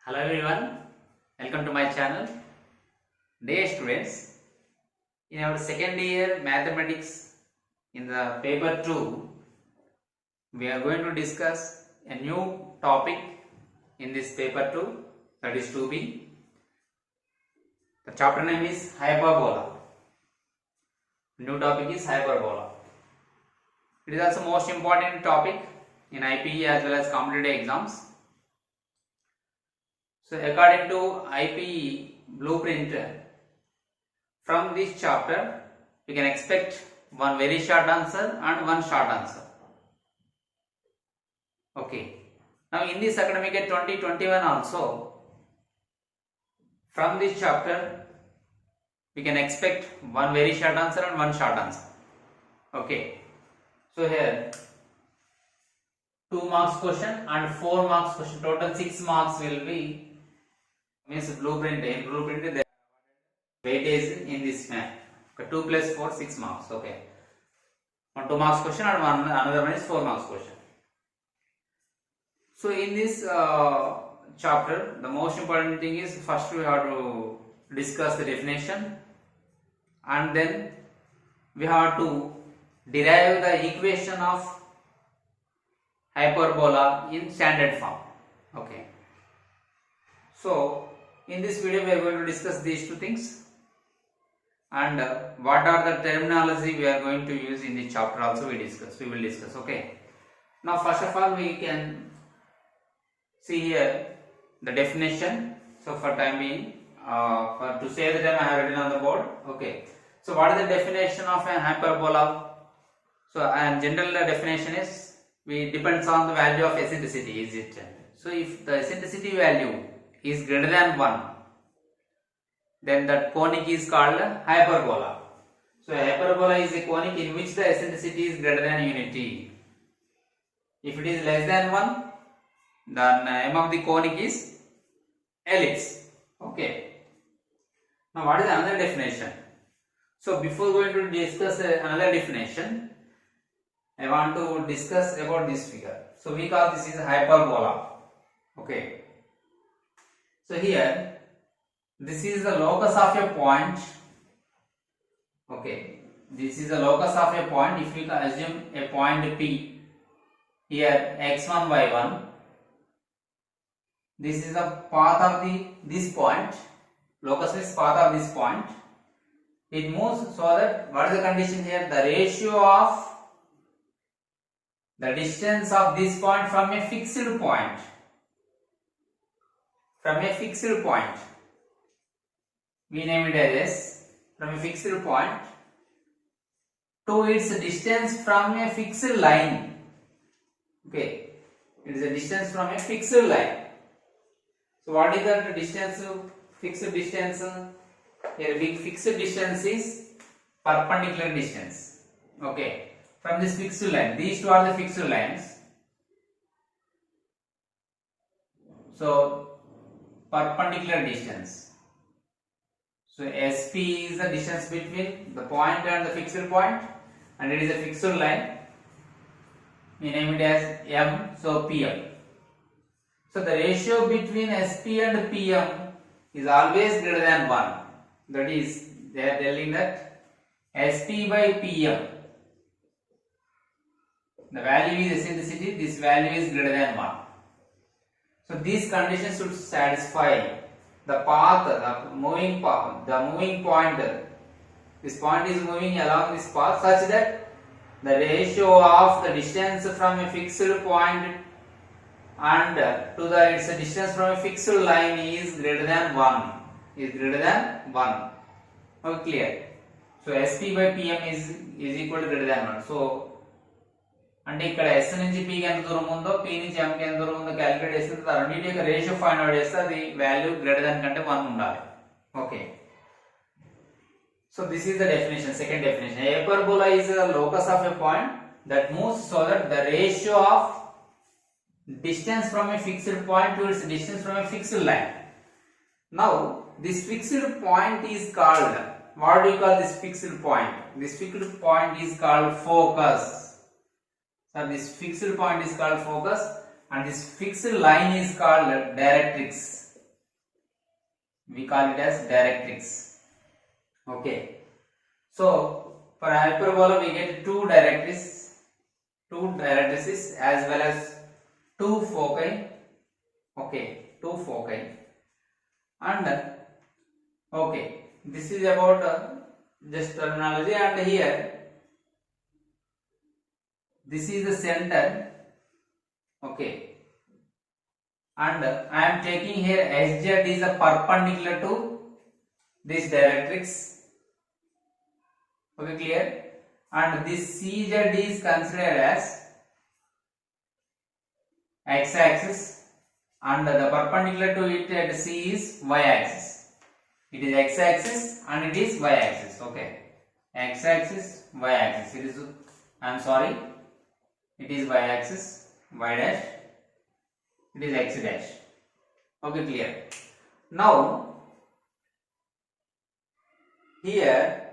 Hello everyone, welcome to my channel. Dear students, in our second year mathematics in the paper 2, we are going to discuss a new topic in this paper 2, that is 2B. The chapter name is hyperbola. New topic is hyperbola. It is also most important topic in IPE as well as competitive exams. So according to IPE blueprint, from this chapter we can expect one very short answer and one short answer. Okay. Now in this academic year 2021 also, from this chapter we can expect one very short answer and one short answer. Okay. So here 2 marks question and 4 marks question, total 6 marks will be means blueprint. In blueprint the weightage in this map. Okay, 2 plus 4 6 marks. Okay, 1 2 marks question and another one is 4 marks question. So in this chapter, the most important thing is first we have to discuss the definition, and then we have to derive the equation of hyperbola in standard form. Okay, so in this video we are going to discuss these two things, and what are the terminology we are going to use in this chapter also we will discuss. Okay, now first of all we can see here the definition. So for time being, to save the time I have written on the board. Okay, so what is the definition of a hyperbola? So and general definition is we depends on the value of eccentricity, is it? So if the eccentricity value is greater than 1, then that conic is called hyperbola. So a hyperbola is a conic in which the eccentricity is greater than unity. If it is less than 1, then name of the conic is ellipse. Okay. Now what is another definition? So before going to discuss another definition, I want to discuss about this figure. So we call this is hyperbola. Okay. So here, this is the locus of a point. Okay, this is the locus of a point. If we assume a point P, here x1, y1, this is the path of this point. Locus is path of this point. It moves so that what is the condition here? The ratio of the distance of this point from a fixed point. From a fixed point, we name it as S. From a fixed point to its distance from a fixed line. Okay, it is a distance from a fixed line. So what is the distance? Fixed distance. Here big fixed distance is perpendicular distance. Okay, from this fixed line, these two are the fixed lines. So perpendicular distance. So SP is the distance between the point and the fixed point, and it is a fixed line. We name it as M. So PM. So the ratio between SP and PM is always greater than 1. That is, they are telling that SP by PM, the value is eccentricity, this value is greater than 1. So these conditions should satisfy the path, the moving path, the moving point. This point is moving along this path such that the ratio of the distance from a fixed point and to the its distance from a fixed line is greater than 1. Is greater than 1. Okay, clear? So SP by PM is equal to greater than 1. So అంటే ఇక్కడ S నుంచి P కి ఎంత దూరం ఉందో, P నుంచి M కి ఎంత దూరం ఉందో క్యాలిక్యులేట్ చేస్తే ఆ రెండింటి యొక్క రేషియో ఫైండ్ అవుట్ చేస్తే అది వాల్యూ గ్రేటర్ దాన్ కంటే 1 ఉండాలి. Okay, so this is the definition. Second definition, hyperbola is a locus of a point that moves so that the ratio of distance from a fixed point to its distance from a fixed line. Now this fixed point is called, what do you call this fixed point? This fixed point is called focus. So this fixed point is called focus, and this fixed line is called directrix. we call it as directrix. Okay. So for hyperbola we get two directrices as well as two foci. Okay, two foci. And okay, this is about just terminology. And here this is the center. Okay, and I am taking here SZ is a perpendicular to this directrix. Okay, clear? And this CZ is considered as x-axis, and the perpendicular to it at C is y-axis. It is x-axis and it is y-axis. Okay, x-axis, y-axis. It is. I am sorry. It is y-axis, y dash. It is x dash. Okay, clear? Now here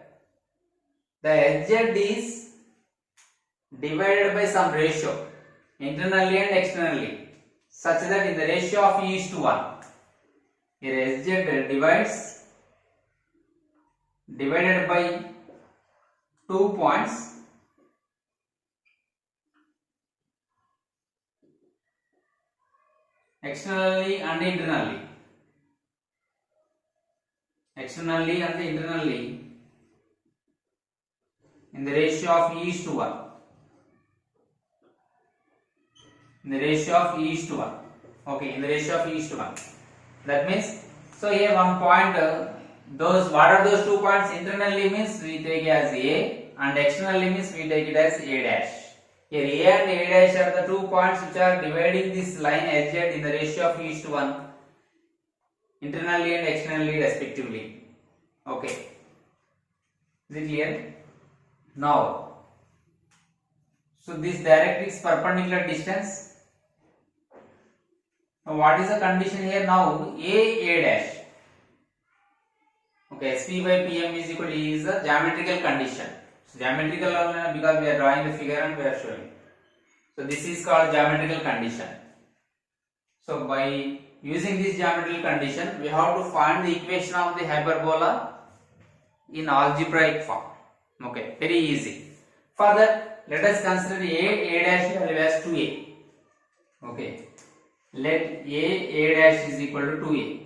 the SZ is divided by some ratio, internally and externally, such that in the ratio of E is to 1. Here SZ divided by 2 points externally and internally. Externally and internally in the ratio of E is to 1. In the ratio of E is to 1. Okay, in the ratio of E is to 1. That means, so here one point, what are those 2 points? Internally means we take as A, and externally means we take it as A dash. Here A and A dash are the 2 points which are dividing this line SZ in the ratio of E is to 1, internally and externally respectively. Okay, is it clear? Now, so this directrix perpendicular distance. Now what is the condition here now? A dash. Okay, SP by PM is equal to E is the geometrical condition. So geometrical because we are drawing the figure and we are showing. So this is called geometrical condition. So by using this geometrical condition, we have to find the equation of the hyperbola in algebraic form. Okay, very easy. For that, let us consider A dash value as 2A. Okay, let A dash is equal to 2A.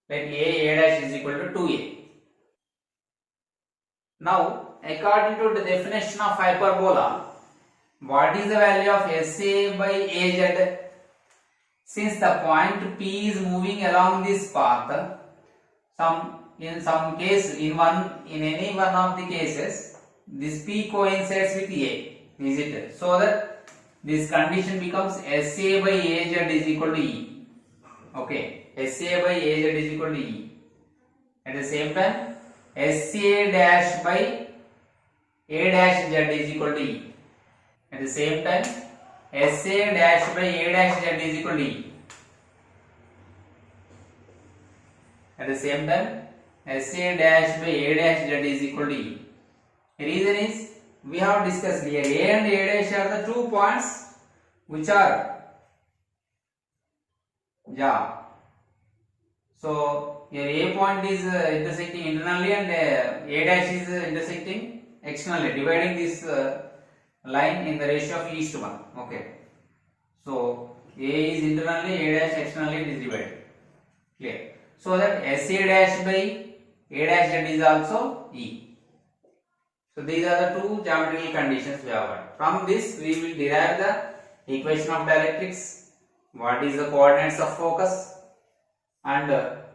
Let A dash is equal to 2A. Now, according to the definition of hyperbola, what is the value of SA by AZ? Since the point P is moving along this path, in any one of the cases, this P coincides with A, is it? So that this condition becomes SA by AZ is equal to E. Okay, SA by AZ is equal to E. At the same time, SA dash by A dash Z is equal to E. At the same time, SA dash by A dash Z is equal to E. At the same time, SA dash by A dash Z is equal to E. The reason is, we have discussed here A and A dash are the 2 points which are, so here A point is intersecting internally and A dash is intersecting externally, dividing this line in the ratio of E is to 1. Okay, so A is internally, A dash externally, it is divided. Clear? So that SA dash by A dash Z is also E. So these are the two geometrical conditions we have got. From this we will derive the equation of directrix, what is the coordinates of focus, and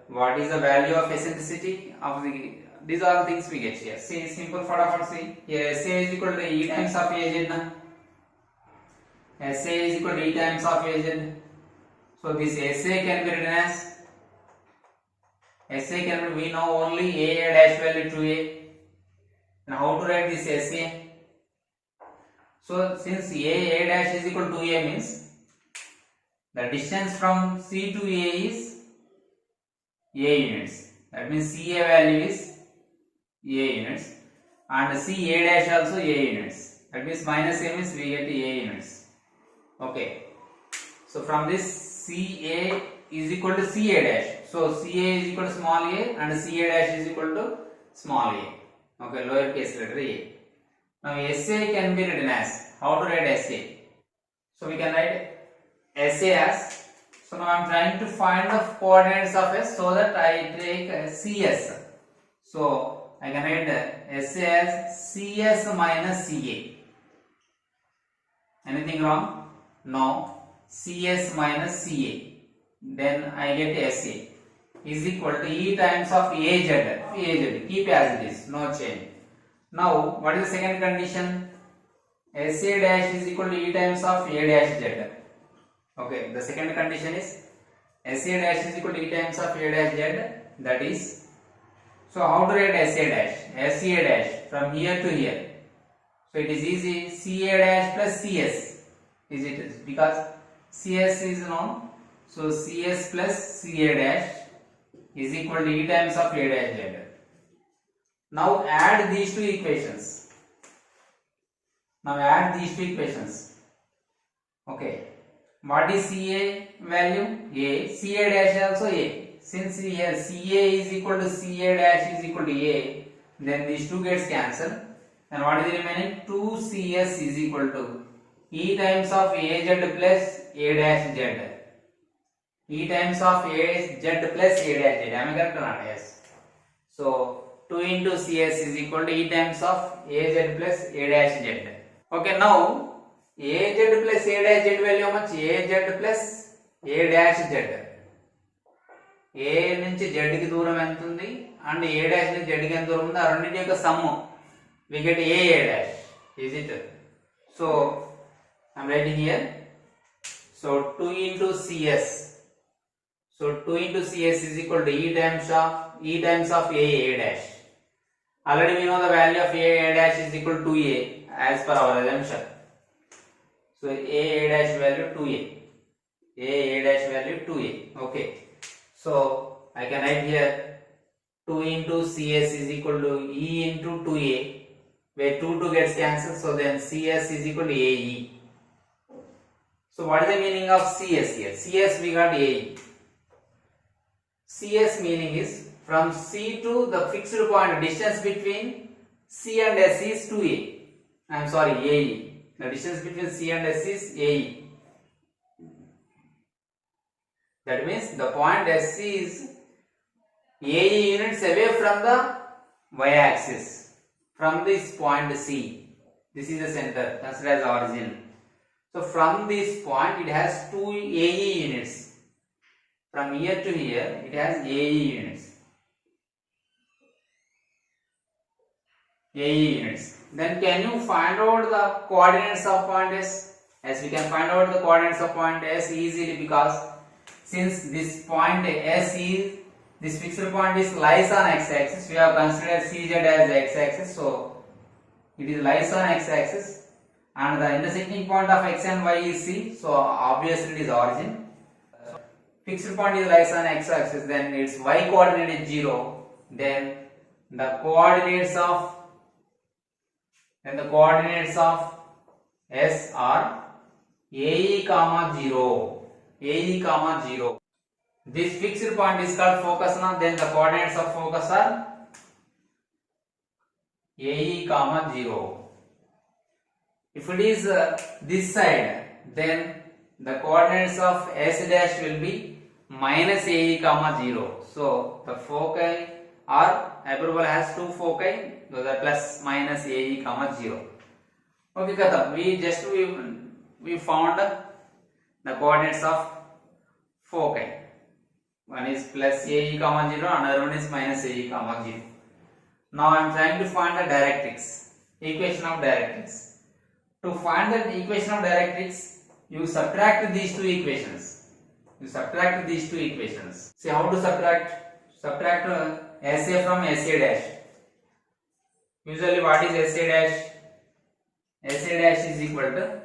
what is the value of eccentricity of the, these are the things we get here. See, simple fatapat see, here SA is equal to E times of AZ na. SA is equal to E times of AZ. So this SA can be written as, we know only A dash value to A. And how to write this SA? So since A dash is equal to A means the distance from C to A is A units. That means CA value is A units and CA dash also A units. That means minus A means we get A units. Okay. So from this CA is equal to CA dash. So CA is equal to small a and CA dash is equal to small a. Okay, lowercase letter a. Now SA can be written as, how to write SA? So we can write SA as, so now I am trying to find the coordinates of S so that I take CS. So I can write SA as CS minus CA. Anything wrong? No. CS minus CA. Then I get SA is equal to E times of AZ. Keep as it is, no change. Now, what is the second condition? SA dash is equal to E times of A dash Z. Okay, the second condition is SA dash is equal to E times of A dash Z. That is, so how to write SA dash? SA dash from here to here. So it is easy. CA dash plus CS is it, because CS is known. So CS plus CA dash is equal to E times of A dash Z. Now add these two equations. Okay. What is CA value? A. CA dash also A. Since here CA is equal to CA dash is equal to A, then these two gets cancelled. And what is the remaining? 2CS is equal to E times of AZ plus A dash Z. E times of AZ plus A dash Z. Am I correct or not? Yes. So 2 into CS is equal to E times of AZ plus A dash Z. Okay, now AZ plus A dash Z value how much? AZ plus A dash Z. A నుంచి Z కి దూరం ఎంత ఉంది and A dash నుంచి Z కి ఎంత దూరం ఉంది ఆ రెండింటి యొక్క some we get A dash. Is it? So I am writing here. So 2 into CS. So 2 into CS is equal to E times of A dash. Already we know the value of A dash is equal to 2A as per our assumption. So A dash value 2A. A dash value 2A. Okay. So I can write here 2 into CS is equal to E into 2A, where 2 gets cancelled. So then CS is equal to AE. So what is the meaning of CS here? CS we got AE. CS meaning is from C to the fixed point, distance between C and S is 2A. I am sorry, AE. The distance between C and S is AE. That means the point SC is AE units away from the y-axis. From this point C, this is the center, considered as origin. So from this point, it has 2 AE units. From here to here, it has AE units. AE units. Then can you find out the coordinates of point S? As we can find out the coordinates of point S easily, because since this point S is, this fixed point is lies on x-axis, we have considered CZ as x-axis, so it is lies on x-axis, and the intersecting point of x and y is C, so obviously it is origin. Fixed point is lies on x-axis, then its y coordinate is 0, then the coordinates of S are AE comma 0. AE comma 0. This fixed point is called focus now, then the coordinates of focus are AE comma 0. If it is this side, then the coordinates of S dash will be minus AE comma 0. So the foci are, hyperbola has two foci, those are plus minus AE comma 0. Okay, Katham, we found the coordinates of foci. One is plus AE comma 0, another one is minus AE comma 0. Now I am trying to find the directrix, equation of directrix. To find the equation of directrix, you subtract these two equations. See how to subtract? Subtract SA from SA dash. Usually what is SA dash? SA dash is equal to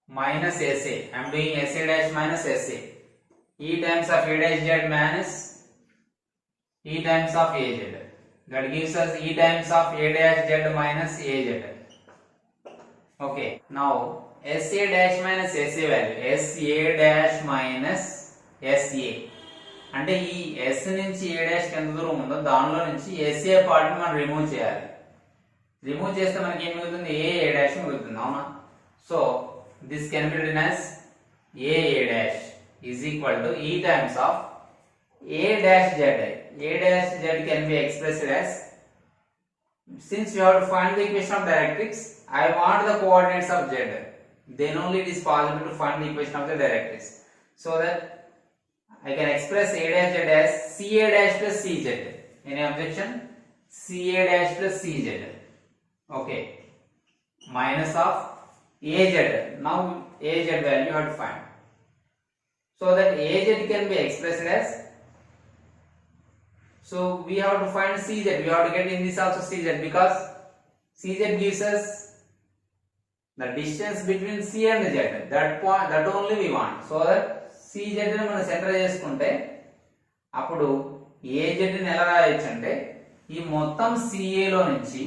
minus SA. I am doing SA dash minus SA. E times of A dash Z minus E times of AZ. That gives us E times of A dash Z minus AZ. Okay, now SA dash minus SA value, SA dash minus SA అంటే ఈ S నుంచి A dash కి ఎంత దూరం ఉందో దానిలో నుంచి SA part ని మనం రిమూవ్ చేయాలి. రిమూవ్ చేస్తే మనకి ఏం మిగులుతుంది? A dash మిగులుతుంది, అవునా? So this can be written as A dash is equal to E times of A dash Z. A dash Z can be expressed as, since we have to find the equation of directrix, I want the coordinates of Z. Then only it is possible to find the equation of the directrix. So that I can express A dash Z as CA dash plus CZ. Any objection? CA dash plus CZ. Okay. Minus of AZ. Now AZ value you have to find. So that AZ can be expressed as, so we have to find CZ. We have to get in this also CZ, because CZ gives us the distance between C and Z. That point, that only we want. So that CZ ని మనం centre చేసుకుంటే అప్పుడు AZ ని ఎలా రాయొచ్చు అంటే, ఈ మొత్తం CA లో నుంచి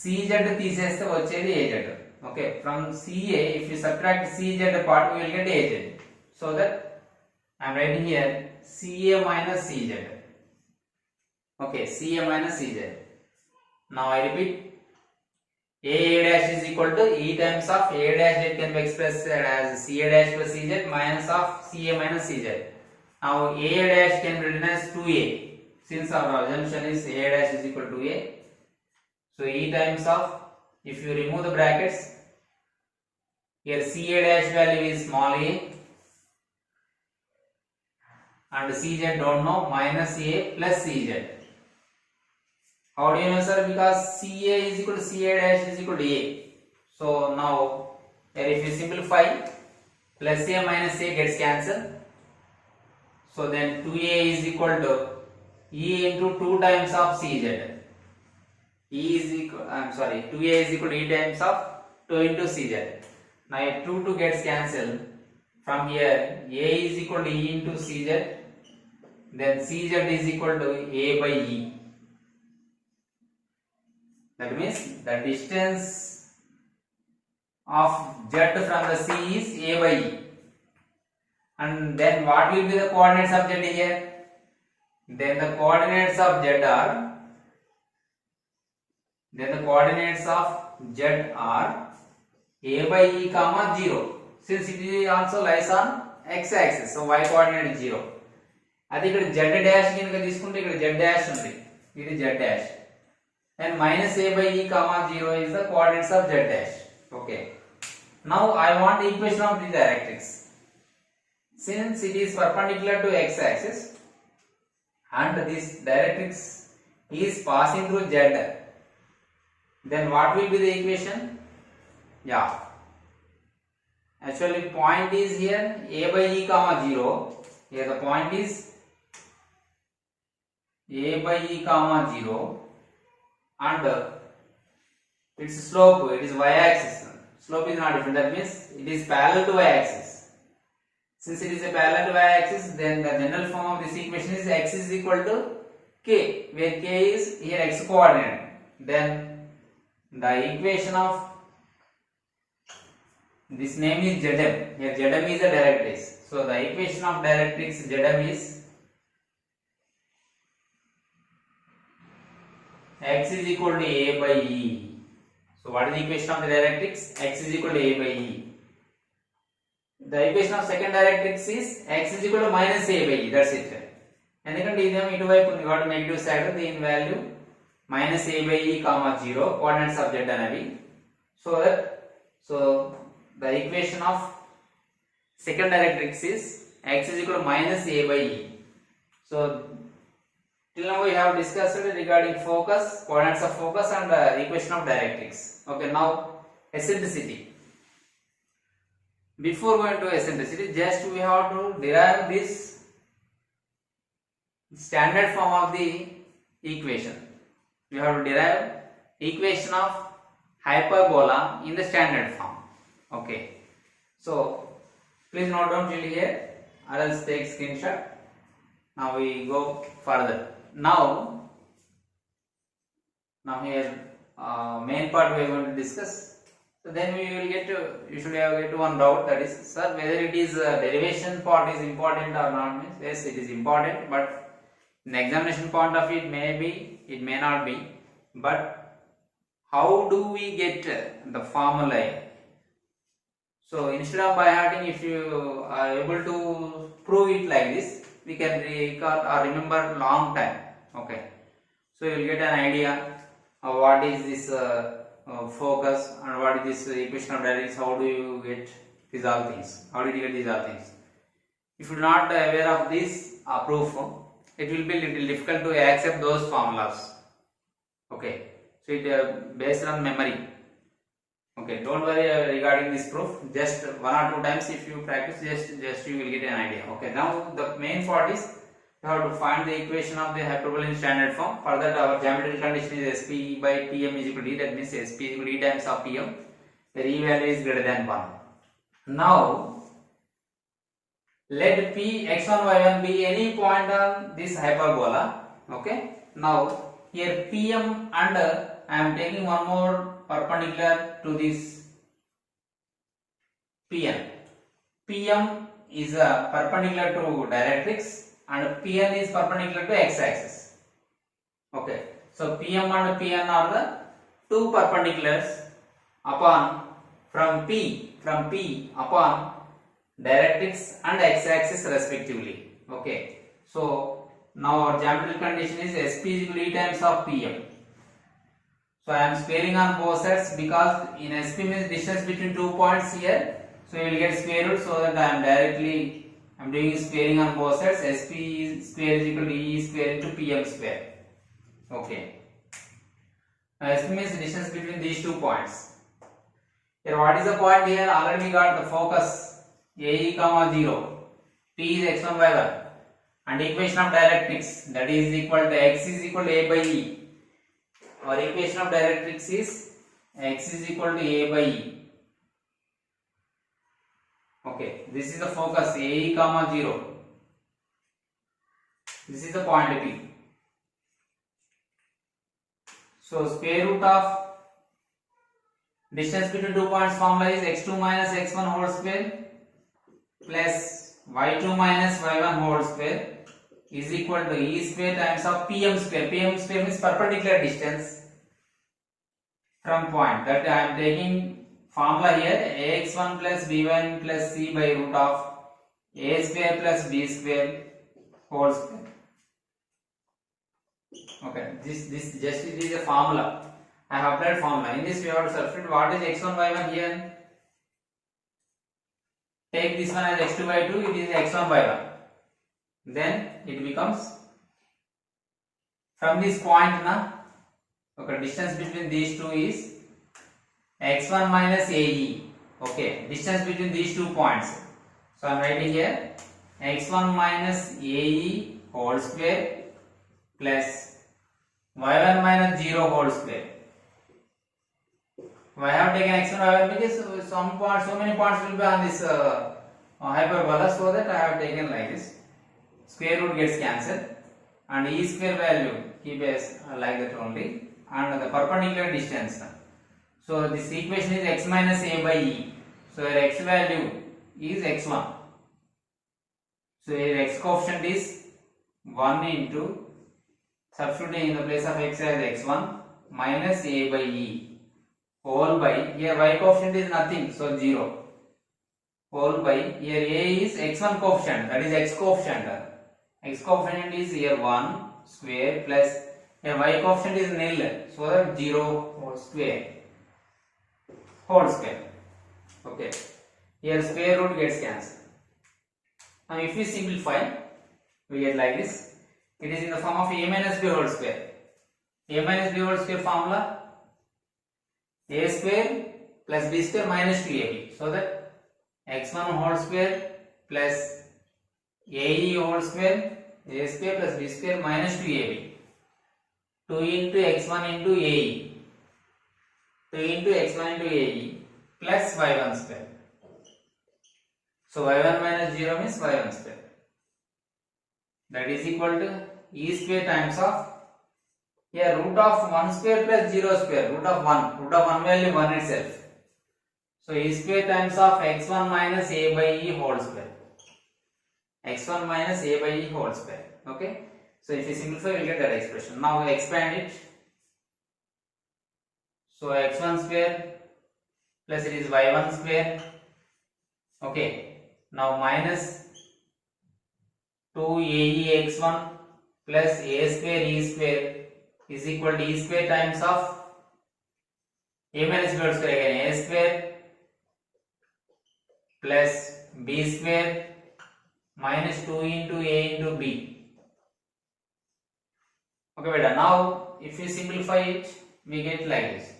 CZ తీసేస్తే వచ్చేది AZ. Okay, from CA if you subtract CZ part we will get AZ. So that I am writing here CA minus CZ. Okay, CA minus CZ. Now I repeat, A dash is equal to E times of A dash Z can be expressed as CA dash plus CZ minus of CA minus CZ. Now A dash can be written as 2A, since our assumption is A dash is equal to A. So E times of, if you remove the brackets, here CA dash value is small a and CZ don't know, minus A plus CZ. How do you know, sir? Because CA is equal to CA dash is equal to A. So now here if you simplify, plus A minus A gets cancelled. So then 2A is equal to E into 2 times of CZ. E is equal, I am sorry, 2A is equal to E times of 2 into CZ. Now 2 gets cancelled. From here A is equal to E into CZ. Then CZ is equal to A by E. That means the distance of Z from the C is A by E. And then what will be the coordinates of Z here? Then the coordinates of Z are, A by E comma 0. Since it is also lies on x axis, so y coordinate is 0. అది ఇక్కడ Z dash కనుక తీసుకుంటే ఇక్కడ Z dash ఉంది, ఇది Z dash. And minus A by E comma 0 is the coordinates of Z dash. Okay. Now I want the equation of the directrix. Since it is perpendicular to x axis and this directrix is passing through Z, then what will be the equation? Yeah. Actually point is here A by E comma 0. Here the point is A by E comma 0. And its slope, it is y-axis. Slope is not different. That means it is parallel to y-axis. Since it is a parallel to y-axis, then the general form of this equation is x is equal to k, where k is here x coordinate. Then the equation of this name is Zm. Here Zm is a directrix. So the equation of directrix Zm is x is equal to A by E. So what is the equation of the directrix? X is equal to A by E. The equation of second directrix is x is equal to minus A by E. That's it. ఎందుకంటే ఇదేమో ఇటువైపు ఉంది కాబట్టి negative side, దీని value minus A by E comma 0, coordinates of Z అనేవి. So the equation of second directrix is x is equal to minus A by E. So till now we have discussed regarding focus, coordinates of focus and equation of directrix. Okay, now eccentricity. Before going to eccentricity, just we have to derive this standard form of the equation. We have to derive equation of hyperbola in the standard form. Okay, so please note down till here or else take screenshot. Now we go further. Now here main part we are going to discuss So then we will you should have get one doubt, that is, sir, whether it is derivation part is important or not. Means yes, it is important, but in the examination point of view, it may be, it may not be. But how do we get the formula? So instead of by hearting, if you are able to prove it like this, we can recall or remember long time. Okay, so you will get an idea of what is this focus and what is this equation of dynamics. How do you get these all things? How did you get these all things? If you are not aware of this proof, it will be little difficult to accept those formulas. Okay, so it based on memory. Okay, don't worry regarding this proof. Just one or two times if you practice, just you will get an idea. Okay, now the main part is you have to find the equation of the hyperbole in standard form. For that, our geometrical condition is Sp by Pm is equal to E. That means Sp is equal to E times of Pm, where E value is greater than 1. Now, let P x1 y1 be any point on this hyperbola. Okay, now here Pm and I am taking one more perpendicular to this Pn. Pm is perpendicular to directrix and Pn is perpendicular to x-axis. Okay, so Pm and Pn are the two perpendiculars upon from P upon directrix and x-axis respectively. Okay, so now our geometrical condition is Sp is equal to E times of Pm. So I am squaring on both sides because in Sp means distance between 2 points here. So you will get square root, so that I am doing squaring on both sides. Sp square is equal to E square into Pm square. Okay. Now Sp means distance between these 2 points. Here what is the point here? Already we got the focus AE comma 0. P is x1 y1 and equation of directrix, that is equal to x is equal to A by E. Our equation of directrix is x is equal to A by E. Okay, this is the focus AE comma 0. This is the point P. So square root of distance between 2 points formula is x2 minus x1 whole square plus y2 minus y1 whole square is equal to E square times of Pm square. Pm square means perpendicular distance from point. That I am taking formula here, ax1 plus b1 plus c by root of a square plus b square whole square. Okay, this just it is a formula. I have applied formula. In this we have to substitute what is x1 y1 here. Take this one as x2 by 2, it is x1 by 1. Then it becomes from this point na. Okay, distance between these two is x1 minus AE. Okay, distance between these 2 points. So I am writing here x1 minus AE whole square plus y1 minus 0 whole square. Why I have taken x1 y1 because so many points will be on this hyperbola, so that I have taken like this. Square root gets cancelled and E square value keep as like that only, and the perpendicular distance. So this equation is x minus A by E. So your x value is x1. So your x coefficient is 1 into, substituting in the place of x as x1 minus A by E whole by, here y coefficient is nothing, so 0, whole by, here A is x1 coefficient, that is x coefficient. X coefficient is here 1 square plus, here y coefficient is nil, so that 0 whole square. Okay, here square root gets cancelled. Now if we simplify, we get like this. It is in the form of a minus b whole square. A minus b whole square formula, a square plus b square minus 2ab. So that x1 whole square plus ae whole square, a square plus b square minus 2ab. 2 into x1 into ae. 2 into x1 into ae plus y1 square. So y1 minus 0 means y1 square. That is equal to e square times of, here root of 1 square plus 0 square, root of 1 value 1 itself. So e square times of x1 minus a by e whole square. X1 minus a by e whole square. Okay. So if you simplify, we will get that expression. Now expand it. So x1 square plus it is y1 square. Okay. Now minus 2ae x1 plus a square e square is equal to e square times of a minus b whole square, again a square plus b square minus 2 into a into b. Okay beta, now if you simplify it, we get like this.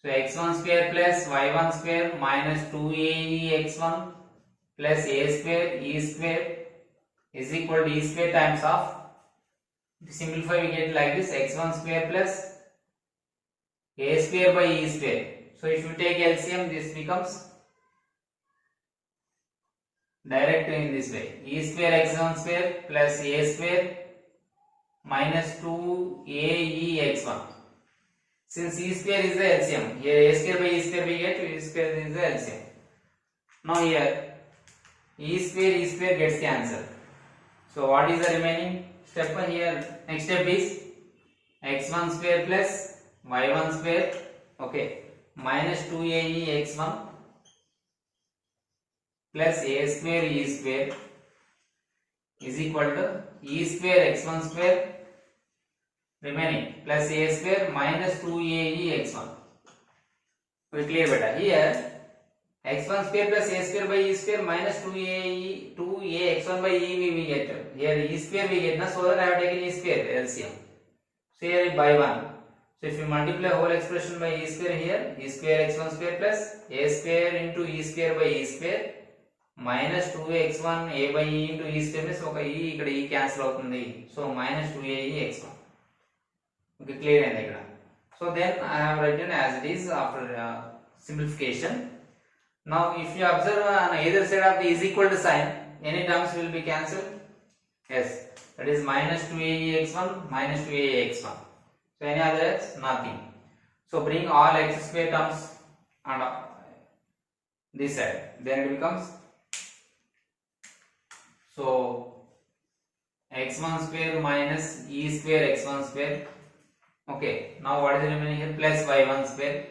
So x1 square plus y1 square minus 2ae x1 plus a square e square is equal to e square times of, to simplify we get like this, x1 square plus a square by e square. So if you take LCM, this becomes direct in this way, e square x1 square plus a square minus 2ae x1. Since e square is the LCM, here a square by e square we get, e square is the LCM. Now here e square gets cancelled. So what is the remaining step here? Next step is x1 square plus y1 square, okay, minus 2ae x1 plus a square e square is equal to e square x1 square remaining plus a square minus 2ae x1. We clear beta. Here x1 square plus a square by e square minus 2a x1 by e we get. Here e square we get, so that I have taken e square LCM. So here by 1. So if you multiply whole expression by e square here, e square x1 square plus a square into e square by e square minus 2x1 a by e into e square means oka e ikkada e cancel avutundi. So minus 2ae x1. Okay, clear and ikkada. So then I have written as it is after simplification. Now if you observe on either side of the is equal to sign, any terms will be cancelled. Yes, that is minus 2ae x1 minus 2ae x1. So any other else? Nothing. So bring all x square terms on this side. Then it becomes, so x1 square minus e square x1 square. Okay, now what is the remaining here? Plus y1 square.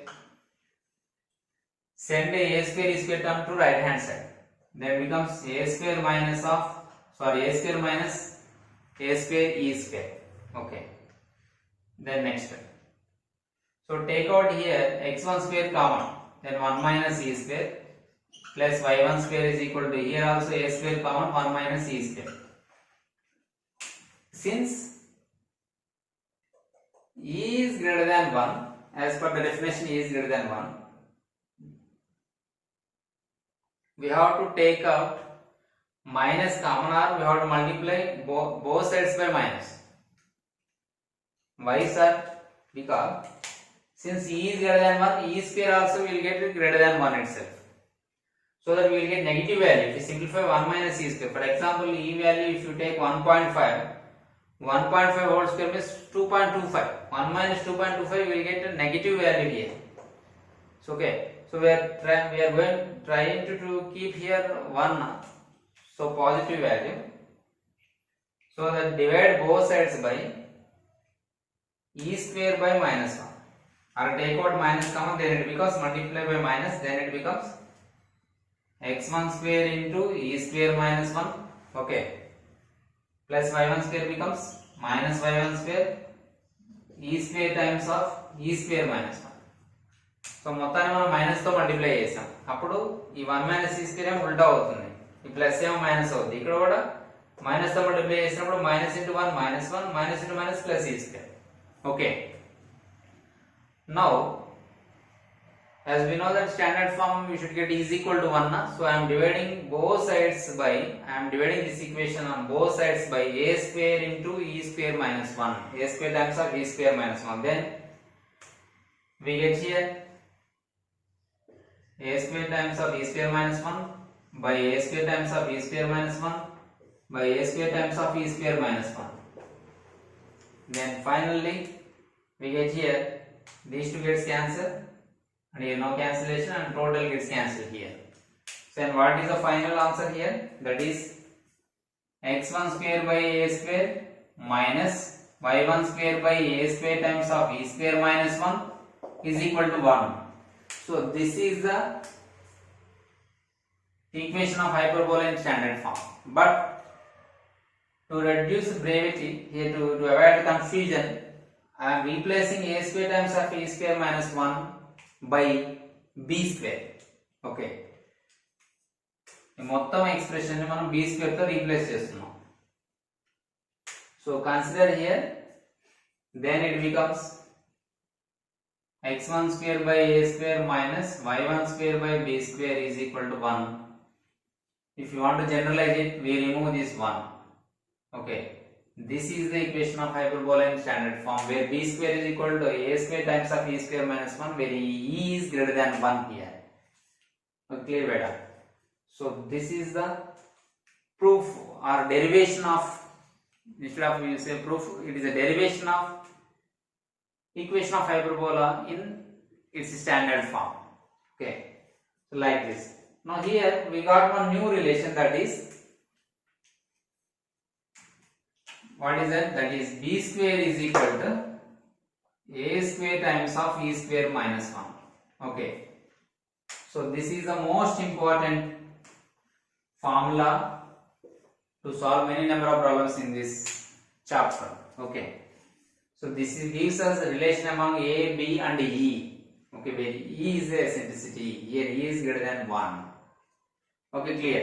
Send a square e square term to right hand side. Then becomes a square minus a square minus a square e square. Okay. Then next step. So take out here x1 square common. Then 1 minus e square plus y1 square is equal to, here also a square common, 1 minus e square. Since e is greater than 1, as per the definition e is greater than 1, we have to take out minus common, or we have to multiply both sides by minus. Why sir? Because since e is greater than 1, e square also will get greater than 1 itself. So that we will get negative value. If you simplify 1 minus e square, for example, e value if you take 1.5, 1.5 whole square means 2.25. 1 minus 2.25 we will get a negative value here. So okay. So we are trying to keep here 1. So positive value. So that divide both sides by e square by minus 1. Or take out minus common, then it becomes multiply by minus, then it becomes x1 square into e square minus 1. Okay. Plus y1 square becomes minus y1 square e square times of e square minus 1. So మొత్తాన్ని మనం minus తో multiply చేసాం. అప్పుడు ఈ 1 minus ఈ square ఏమో ఉల్టా అవుతుంది, ఈ ప్లస్ ఏమో మైనస్ అవుతుంది. ఇక్కడ కూడా మైనస్ తో మల్టిప్లై చేసినప్పుడు minus into 1 minus 1 minus into minus plus ఈ square. Okay, now as we know that standard form we should get is equal to 1 na? So I am dividing both sides by, I am dividing this equation on both sides by a square into e square minus 1, a square times of e square minus 1. Then we get here a square times of e square minus 1 by a square times of e square minus 1 by a square times of e square minus 1. Then finally we get here these two gets cancelled and here no cancellation and total gets cancelled here. So then what is the final answer here? That is x1 square by a square minus y1 square by a square times of e square minus 1 is equal to 1. So this is the equation of hyperbola in standard form. But to reduce brevity, here to avoid confusion, I am replacing a square times of e square minus 1 by b square. Okay. ఈ మొత్తం expression ని మనం b square తో replace చేస్తున్నాం. So consider here, then it becomes x1 square by a square minus y1 square by b square is equal to 1. If you want to generalize it, we remove this 1. Okay, this is the equation of hyperbola in standard form, where b square is equal to a square times of e square minus 1, where e is greater than 1 here. Okay, clear beta? So this is the proof or derivation of, instead of you say proof, it is a derivation of equation of hyperbola in its standard form. Okay, so like this. Now here we got one new relation, that is, what is that? That is b square is equal to a square times of e square minus 1. Okay, so this is the most important formula to solve many number of problems in this chapter. Okay, so this gives us a relation among a, b and e. Okay, where e is the eccentricity, here e is greater than 1. Okay, clear?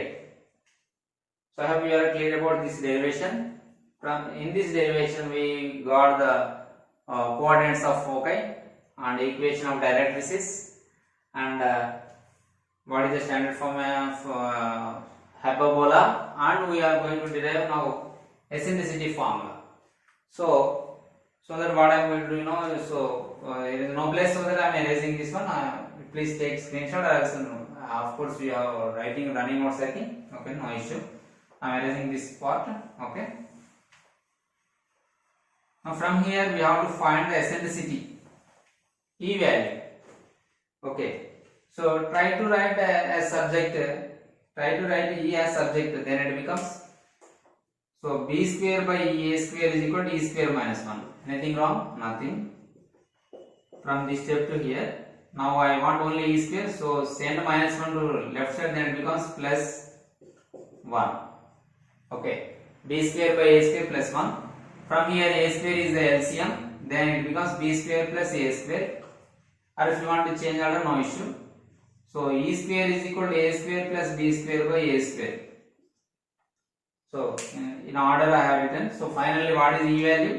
So I hope you are clear about this derivation. In this derivation we got the coordinates of foci and equation of directrices, and what is the standard form of hyperbola, and we are going to derive now eccentricity formula. So that what I am going to do now, so there is no place so that I am erasing this one. Please take screenshot, or else of course we are writing running notes, I think. Okay, no issue. I am erasing this part. Okay. Now from here we have to find the eccentricity e value. Okay, so try to write as subject, try to write e as subject, then it becomes, so b square by a square is equal to e square minus 1. Anything wrong? Nothing. From this step to here, now I want only e square, so send minus 1 to left side, then it becomes plus 1. Okay, b square by a square plus 1. From here a square is the LCM, then it becomes b square plus a square, or if you want to change order, no issue. So e square is equal to a square plus b square by a square. So in order I have written. So finally what is e value?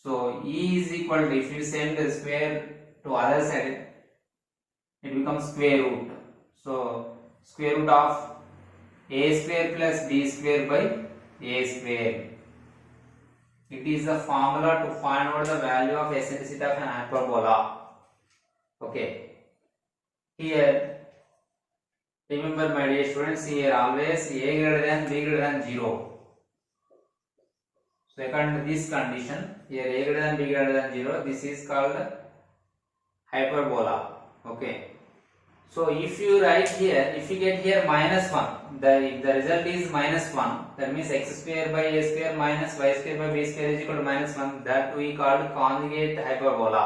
So e is equal to, if you send the square to other side, it becomes square root. So square root of a square plus b square by a square. It is the formula to find out the value of eccentricity of an hyperbola. Okay. Here, remember my dear students, here always a greater than b greater than 0. So according to this condition, here a greater than b greater than 0, this is called hyperbola. Okay. So if you write here, if you get here minus 1, if the result is minus 1, that means x square by a square minus y square by b square is equal to minus 1, that we called conjugate hyperbola.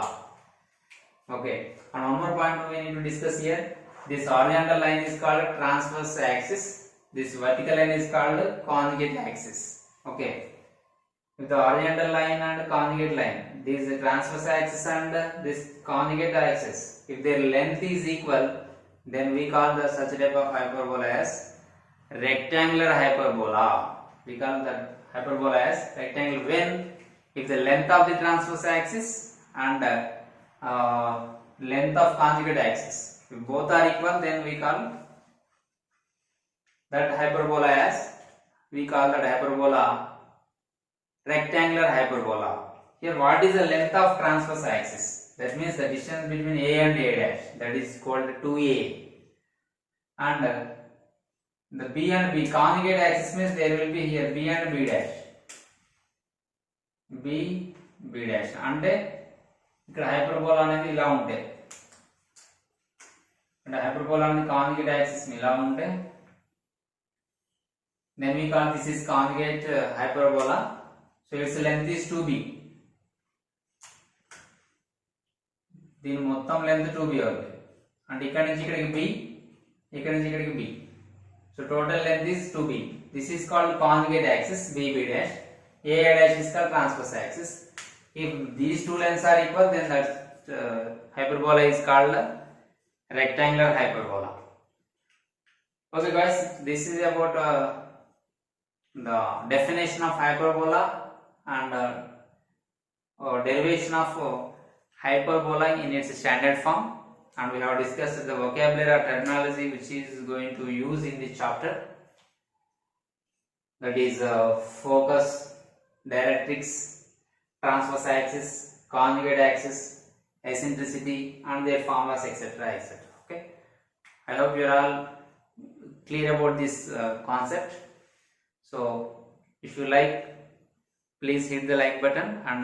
Okay, and one more point we need to discuss here. This horizontal line is called transverse axis, this vertical line is called conjugate axis. Okay, if the horizontal line and conjugate line, this is the transverse axis and this conjugate axis, if their length is equal, then we call the such type of hyperbola as rectangular hyperbola. We call that hyperbola as rectangular when, if the length of the transverse axis and length of conjugate axis, if both are equal, then we call that hyperbola as, we call that hyperbola rectangular hyperbola. Here what is the length of transverse axis? That means the distance between a and a dash, that is called 2a, and the b and b conjugate axis means there will be here b and b dash, b dash, అంటే ఇక్కడ hyperbola అనేది ఇలా ఉంటాయి. and hyperbola on the conjugate axis ఇలా ఉంటే then we call this is conjugate hyperbola. So its length is 2b. దీని మొత్తం length 2b అవుతుంది అండ్ ఇక్కడ నుంచి ఇక్కడికి b, ఇక్కడ నుంచి ఇక్కడికి b. So total length is 2b. This is called conjugate axis bb dash. A dash is called transverse axis. If these two lengths are equal, then that hyperbola is called rectangular hyperbola. Okay guys, this is about the definition of hyperbola and derivation of hyperbola in its standard form, and we have discussed the vocabulary or terminology which is going to use in this chapter, that is focus, directrix, transverse axis, conjugate axis, eccentricity and their formulas, etc., etc. Okay, I hope you are all clear about this concept. So if you like, please hit the like button and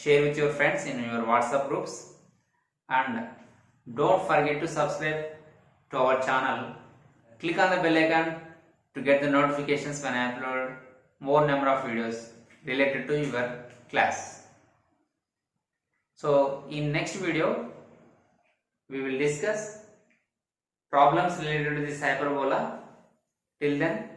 share with your friends in your WhatsApp groups, and don't forget to subscribe to our channel. Click on the bell icon to get the notifications when I upload more number of videos related to your class. So in next video we will discuss problems related to this hyperbola. Till then,